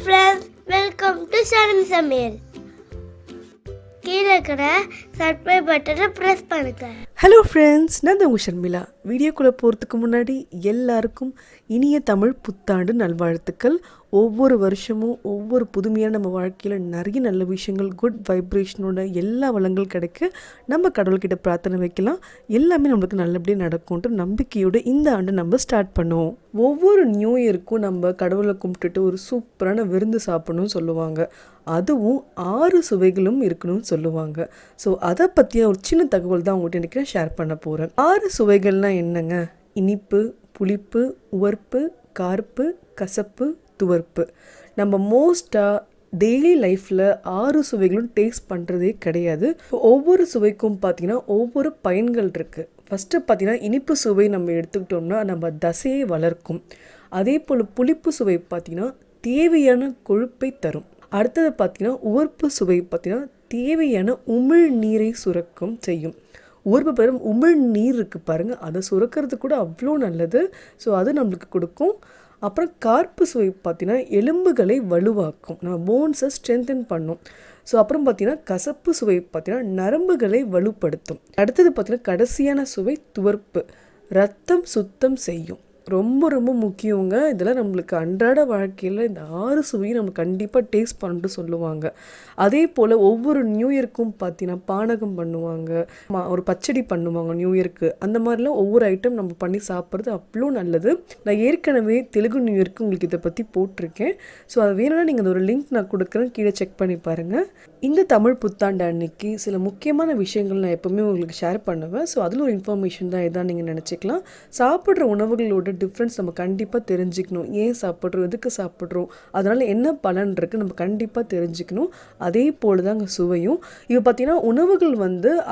friends, welcome to sharmisamayal. கீழே இருக்கிற subscribe பட்டனை பிரஸ் பண்ணுங்க. ஹலோ ஃப்ரெண்ட்ஸ், நான் தான் உங்கள் ஷர்மிளா. வீடியோக்குள்ளே போகிறதுக்கு முன்னாடி எல்லாருக்கும் இனிய தமிழ் புத்தாண்டு நல்வாழ்த்துக்கள். ஒவ்வொரு வருஷமும் ஒவ்வொரு புதுமையான நம்ம வாழ்க்கையில் நிறைய நல்ல விஷயங்கள், குட் வைப்ரேஷனோட எல்லா வளங்கள் கிடைக்க நம்ம கடவுள்கிட்ட பிரார்த்தனை வைக்கலாம். எல்லாமே நம்மளுக்கு நல்லபடியாக நடக்கும்ன்ற நம்பிக்கையோடு இந்த ஆண்டு நம்ம ஸ்டார்ட் பண்ணுவோம். ஒவ்வொரு நியூ இயருக்கும் நம்ம கடவுளை கும்பிட்டுட்டு ஒரு சூப்பரான விருந்து சாப்பிடணும்னு சொல்லுவாங்க. அதுவும் 6 சுவைகளும் இருக்கணும்னு சொல்லுவாங்க. ஸோ அதை பற்றிய ஒரு சின்ன தகவல் தான் உங்கள்கிட்ட இன்றைக்கி நான் ஷேர் பண்ண போகிறேன். 6 சுவைகள்னால் என்னங்க? இனிப்பு, புளிப்பு, உவர்ப்பு, கார்ப்பு, கசப்பு, துவர்ப்பு. நம்ம மோஸ்ட்டாக டெய்லி லைஃப்பில் 6 சுவைகளும் டேஸ்ட் பண்ணுறதே கிடையாது. ஒவ்வொரு சுவைக்கும் பார்த்திங்கன்னா ஒவ்வொரு பயன்கள் இருக்குது. ஃபஸ்ட்டு பார்த்திங்கன்னா இனிப்பு சுவை நம்ம எடுத்துக்கிட்டோம்னா நம்ம தசையை வளர்க்கும். அதே போல் புளிப்பு சுவை பார்த்திங்கன்னா தேவையான கொழுப்பை தரும். அடுத்தது பார்த்திங்கன்னா உவர்ப்பு சுவை பார்த்திங்கன்னா தேவையான உமிழ் நீரை சுரக்கும் செய்யும். உவர்ப்பு பெறும் உமிழ் நீர் இருக்குது பாருங்கள், அதை சுரக்கிறது கூட அவ்வளோ நல்லது. ஸோ அது நம்மளுக்கு கொடுக்கும். அப்புறம் கார்ப்பு சுவை பார்த்திங்கன்னா எலும்புகளை வலுவாக்கும், நம்ம போன்ஸை ஸ்ட்ரென்தன் பண்ணும். ஸோ அப்புறம் பார்த்திங்கன்னா கசப்பு சுவை பார்த்திங்கன்னா நரம்புகளை வலுப்படுத்தும். அடுத்தது பார்த்திங்கன்னா கடைசியான சுவை துவர்ப்பு, ரத்தம் சுத்தம் செய்யும். ரொம்ப ரொம்ப முக்கியங்க. இதெல்லாம் நம்மளுக்கு அன்றாட வாழ்க்கையில் இந்த 6 சுவையும் நம்ம கண்டிப்பாக டேஸ்ட் பண்ணிட்டு சொல்லுவாங்க. அதே போல் ஒவ்வொரு நியூ இயருக்கும் பார்த்தீங்கன்னா பானகம் பண்ணுவாங்க, ஒரு பச்சடி பண்ணுவாங்க நியூ இயருக்கு. அந்த மாதிரிலாம் ஒவ்வொரு ஐட்டம் நம்ம பண்ணி சாப்பிட்றது அவ்வளோ நல்லது. நான் ஏற்கனவே தெலுங்கு நியூ இயருக்கு உங்களுக்கு இதை பற்றி போட்டிருக்கேன். ஸோ அது வேணும்னா நீங்கள் அந்த ஒரு லிங்க் நான் கொடுக்குறேன், கீழே செக் பண்ணி பாருங்கள். இந்த தமிழ் புத்தாண்டு அன்னைக்கு சில முக்கியமான விஷயங்கள் நான் எப்போவுமே உங்களுக்கு ஷேர் பண்ணுவேன். ஸோ அதில் ஒரு இன்ஃபர்மேஷன் தான் இதான் நீங்கள் நினச்சிக்கலாம். சாப்பிட்ற உணவுகளோட டிஃப்ரென்ஸ் நம்ம கண்டிப்பாக தெரிஞ்சுக்கணும். ஏன் சாப்பிட்றோம், எதுக்கு சாப்பிட்றோம், அதனால் என்ன பலன் இருக்குது நம்ம கண்டிப்பாக தெரிஞ்சுக்கணும். அதே போல் தான் அங்கே சுவையும். இப்போ பார்த்தீங்கன்னா உணவுகள்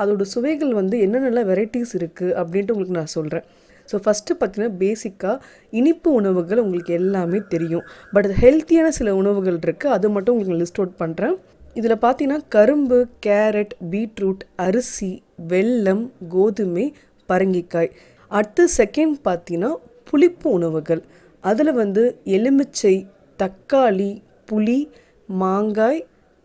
அதோட சுவைகள் என்னென்ன வெரைட்டிஸ் இருக்குது அப்படின்ட்டு உங்களுக்கு நான் சொல்கிறேன். ஸோ ஃபஸ்ட்டு பார்த்தீங்கன்னா பேசிக்காக இனிப்பு உணவுகள் உங்களுக்கு எல்லாமே தெரியும். பட் அது ஹெல்த்தியான சில உணவுகள் இருக்குது, அது மட்டும் உங்களுக்கு லிஸ்ட் அவுட் பண்ணுறேன். இதில் பார்த்தீங்கன்னா கரும்பு, கேரட், பீட்ரூட், அரிசி, வெல்லம், கோதுமை, பரங்கிக்காய். அடுத்து செகண்ட் பார்த்தீங்கன்னா புளிப்பு உணவுகள். அதில் எலுமிச்சை, தக்காளி, புளி, மாங்காய்,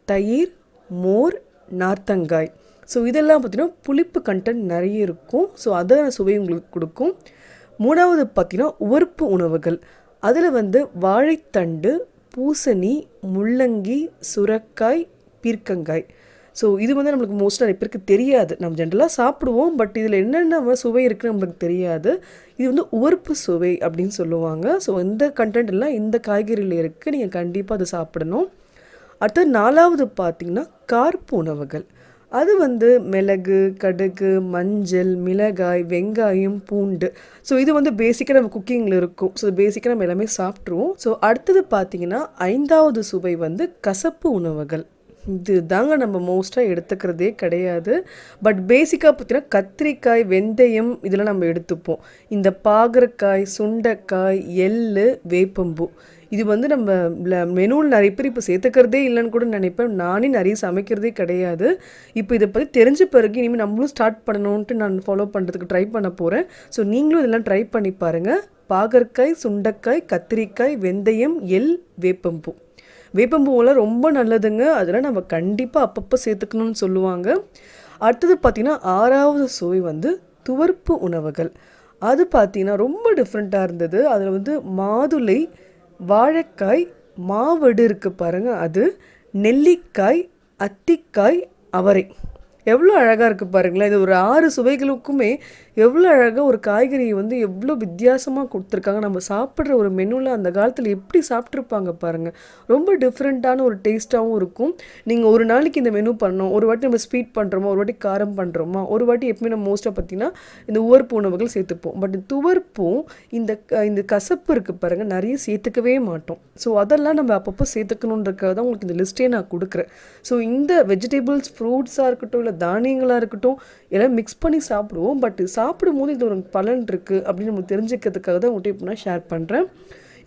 தயிர், மோர், நார்த்தங்காய். ஸோ இதெல்லாம் பார்த்திங்கன்னா புளிப்பு கண்டென்ட் நிறைய இருக்கும். ஸோ அதை சுவை உங்களுக்கு கொடுக்கும். மூணாவது பார்த்திங்கன்னா உவர்ப்பு உணவுகள். அதில் வாழைத்தண்டு, பூசணி, முள்ளங்கி, சுரக்காய், பீர்க்கங்காய். ஸோ இது நம்மளுக்கு மோஸ்ட்டாக நிறைய பேருக்கு தெரியாது. நம்ம ஜென்ரலாக சாப்பிடுவோம், பட் இதில் என்னென்ன சுவை இருக்குன்னு நம்மளுக்கு தெரியாது. இது உவர்ப்பு சுவை அப்படின்னு சொல்லுவாங்க. ஸோ இந்த கண்டென்ட் எல்லாம் இந்த காய்கறியில் இருக்குது, நீங்கள் கண்டிப்பாக அதை சாப்பிடணும். அடுத்தது நாலாவது பார்த்திங்கன்னா கார்ப்பு உணவுகள். அது மிளகு, கடுகு, மஞ்சள், மிளகாய், வெங்காயம், பூண்டு. ஸோ இது பேசிக்காக நம்ம குக்கிங்கில் இருக்கும். ஸோ பேசிக்காக நம்ம எல்லாமே சாப்பிட்ருவோம். ஸோ அடுத்தது பார்த்திங்கன்னா 5வது சுவை கசப்பு உணவுகள். இது தாங்க நம்ம மோஸ்ட்டாக எடுத்துக்கிறதே கிடையாது. பட் பேசிக்காக பார்த்தீங்கன்னா கத்திரிக்காய், வெந்தயம் இதெல்லாம் நம்ம எடுத்துப்போம். இந்த பாகற்காய், சுண்டைக்காய், எள்ளு, வேப்பம்பூ இது நம்ம மெனுவில் நிறைய பேர் இப்போ சேர்த்துக்கிறதே இல்லைன்னு கூட நினைப்பேன். நானே நிறைய சமைக்கிறதே கிடையாது. இப்போ இதை பற்றி தெரிஞ்ச பிறகு இனிமேல் நம்மளும் ஸ்டார்ட் பண்ணணுன்ட்டு நான் ஃபாலோ பண்ணுறதுக்கு ட்ரை பண்ண போகிறேன். ஸோ நீங்களும் இதெல்லாம் ட்ரை பண்ணி பாருங்கள். பாகற்காய், சுண்டைக்காய், கத்திரிக்காய், வெந்தயம், எள், வேப்பம்பூ. வேப்பம்பூவெல்லாம் ரொம்ப நல்லதுங்க. அதெல்லாம் நம்ம கண்டிப்பாக அப்பப்போ சேர்த்துக்கணும்னு சொல்லுவாங்க. அடுத்தது பார்த்திங்கன்னா 6வது சுவை துவர்ப்பு உணவுகள். அது பார்த்திங்கன்னா ரொம்ப டிஃப்ரெண்ட்டாக இருந்தது. அதில் மாதுளை, வாழைக்காய், மாவடு இருக்குது பாருங்கள், அது நெல்லிக்காய், அத்திக்காய், அவரை. எவ்வளோ அழகாக இருக்குது பாருங்களேன். இது ஒரு 6 சுவைகளுக்குமே எவ்வளோ அழகாக ஒரு காய்கறி எவ்வளோ வித்தியாசமாக கொடுத்துருக்காங்க. நம்ம சாப்பிட்ற ஒரு மெனுவில் அந்த காலத்தில் எப்படி சாப்பிட்ருப்பாங்க பாருங்கள். ரொம்ப டிஃப்ரெண்ட்டான ஒரு டேஸ்ட்டாகவும் இருக்கும். நீங்கள் ஒரு நாளைக்கு இந்த மெனு பண்ணோம், ஒரு வாட்டி நம்ம ஸ்வீட் பண்ணுறோமா, ஒரு வாட்டி காரம் பண்ணுறோமா, ஒரு வாட்டி எப்பவுமே நம்ம மோஸ்ட்டாக பார்த்திங்கன்னா இந்த உவர்ப்பு உணவுகள் சேர்த்துப்போம். பட் துவர்ப்பும் இந்த கசப்பு இருக்குது பாருங்கள் நிறைய சேர்த்துக்கவே மாட்டோம். ஸோ அதெல்லாம் நம்ம அப்பப்போ சேர்த்துக்கணுன்றக்காக தான் உங்களுக்கு இந்த லிஸ்ட்டே நான் கொடுக்குறேன். ஸோ இந்த வெஜிடபிள்ஸ், ஃப்ரூட்ஸாக இருக்கட்டும், இல்லை தானியங்களாக இருக்கட்டும், எல்லாம் மிக்ஸ் பண்ணி சாப்பிடுவோம். பட் சாப்பிடும்போது இது ஒரு பலன் இருக்குது அப்படின்னு நம்ம தெரிஞ்சுக்கிறதுக்காக தான் உங்கள்கிட்ட இப்போ நான் ஷேர் பண்ணுறேன்.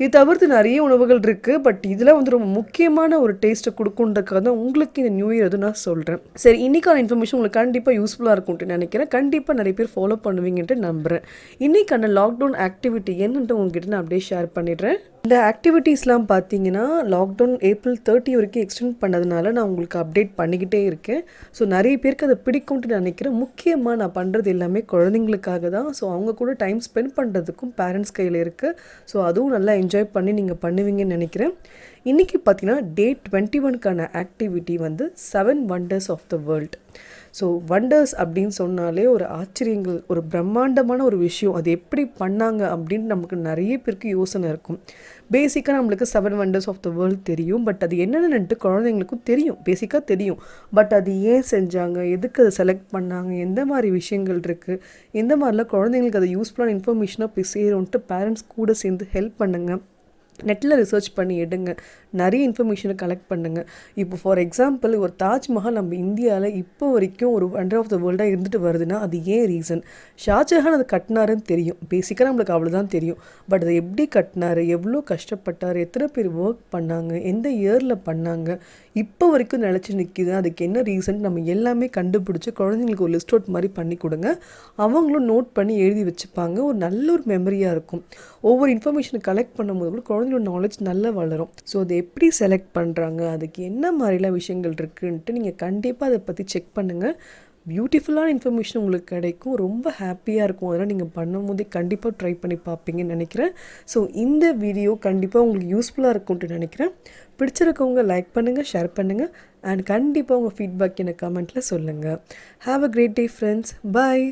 இது தவிர்த்து நிறைய உணவுகள் இருக்குது. பட் இதெல்லாம் ரொம்ப முக்கியமான ஒரு டேஸ்ட்டை கொடுக்குன்றதுக்காக தான் உங்களுக்கு இந்த நியூ இயர் நான் சொல்கிறேன். சரி, இன்றைக்கான இன்ஃபர்மேஷன் உங்களுக்கு கண்டிப்பாக யூஸ்ஃபுல்லாக இருக்கும்ட்டு நினைக்கிறேன். கண்டிப்பாக நிறைய பேர் ஃபாலோ பண்ணுவீங்கன்ட்டு நம்புகிறேன். இன்றைக்கான லாக்டவுன் ஆக்டிவிட்டி என்னன்ட்டு உங்ககிட்ட நான் அப்படியே ஷேர் பண்ணிடுறேன். இந்த ஆக்டிவிட்டீஸ்லாம் பார்த்தீங்கன்னா லாக்டவுன் ஏப்ரல் 30 வரைக்கும் எக்ஸ்டெண்ட் பண்ணதுனால நான் உங்களுக்கு அப்டேட் பண்ணிக்கிட்டே இருக்கேன். ஸோ நிறைய பேருக்கு அதை பிடிக்கும்ட்டு நினைக்கிறேன். முக்கியமாக நான் பண்ணுறது எல்லாமே குழந்தைங்களுக்காக தான். ஸோ அவங்க கூட டைம் ஸ்பெண்ட் பண்ணுறதுக்கும் பேரண்ட்ஸ் கையில் இருக்குது. ஸோ அதுவும் நல்லா என்ஜாய் பண்ணி நீங்கள் பண்ணுவீங்கன்னு நினைக்கிறேன். இன்றைக்கி பார்த்தீங்கன்னா டே 21க்கான ஆக்டிவிட்டி வந்து 7 wonders of the world. So wonders அப்படின்னு சொன்னாலே ஒரு ஆச்சரியங்கள், ஒரு பிரம்மாண்டமான ஒரு விஷயம். அது எப்படி பண்ணாங்க அப்படின்னு நமக்கு நிறைய பேருக்கு யோசனை இருக்கும். பேசிக்காக நம்மளுக்கு 7 வண்டர்ஸ் ஆஃப் த வேர்ல்ட் தெரியும். பட் அது என்னென்னு குழந்தைங்களுக்கும் தெரியும், பேசிக்காக தெரியும். பட் அது ஏன் செஞ்சாங்க, எதுக்கு அதை செலக்ட் பண்ணாங்க, எந்த மாதிரி விஷயங்கள் இருக்குது, எந்த மாதிரிலாம் குழந்தைங்களுக்கு அதை யூஸ்ஃபுல்லான இன்ஃபர்மேஷனாக போய் சேரும்ன்ட்டு பேரண்ட்ஸ் கூட சேர்ந்து ஹெல்ப் பண்ணுங்கள். நெட்டில் ரிசர்ச் பண்ணி எடுங்க, நிறைய இன்ஃபர்மேஷனை கலெக்ட் பண்ணுங்கள். இப்போ ஃபார் எக்ஸாம்பிள் ஒரு தாஜ்மஹால் நம்ம இந்தியாவில் இப்போ வரைக்கும் ஒரு வண்டர் ஆஃப் த வேர்ல்டாக இருந்துட்டு வருதுன்னா அது ஏன் ரீசன்? ஷாஜஹான் அதை கட்டினாருன்னு தெரியும், பேசிக்காக நம்மளுக்கு அவ்வளோதான் தெரியும். பட் அதை எப்படி கட்டினார், எவ்வளோ கஷ்டப்பட்டார், எத்தனை பேர் ஒர்க் பண்ணாங்க, எந்த இயரில் பண்ணாங்க, இப்போ வரைக்கும் நிலச்சி நிற்கிது, அதுக்கு என்ன ரீசன் நம்ம எல்லாமே கண்டுபிடிச்சி குழந்தைங்களுக்கு ஒரு லிஸ்ட் அவுட் மாதிரி பண்ணி கொடுங்க. அவங்களும் நோட் பண்ணி எழுதி வச்சுப்பாங்க. ஒரு நல்ல ஒரு மெமரியாக இருக்கும். ஒவ்வொரு இன்ஃபர்மேஷனை கலெக்ட் பண்ணும்போது கூட குழந்தைங்களோட நாலேஜ் நல்லா வளரும். ஸோ அதை எப்படி செலக்ட் பண்ணுறாங்க, அதுக்கு என்ன மாதிரிலாம் விஷயங்கள் இருக்குன்ட்டு நீங்கள் கண்டிப்பாக அதை பற்றி செக் பண்ணுங்கள். பியூட்டிஃபுல்லான இன்ஃபர்மேஷன் உங்களுக்கு கிடைக்கும். ரொம்ப ஹாப்பியாக இருக்கும். அதெல்லாம் நீங்கள் பண்ணும்போதே கண்டிப்பாக ட்ரை பண்ணி பார்ப்பீங்கன்னு நினைக்கிறேன். ஸோ இந்த வீடியோ கண்டிப்பாக உங்களுக்கு யூஸ்ஃபுல்லாக இருக்கும்ட்டு நினைக்கிறேன். பிடிச்சிருக்கவங்க லைக் பண்ணுங்கள், ஷேர் பண்ணுங்கள், அண்ட் கண்டிப்பாக உங்கள் ஃபீட்பேக் எனக்கு கமெண்ட்டில் சொல்லுங்கள். Have a great day friends. Bye.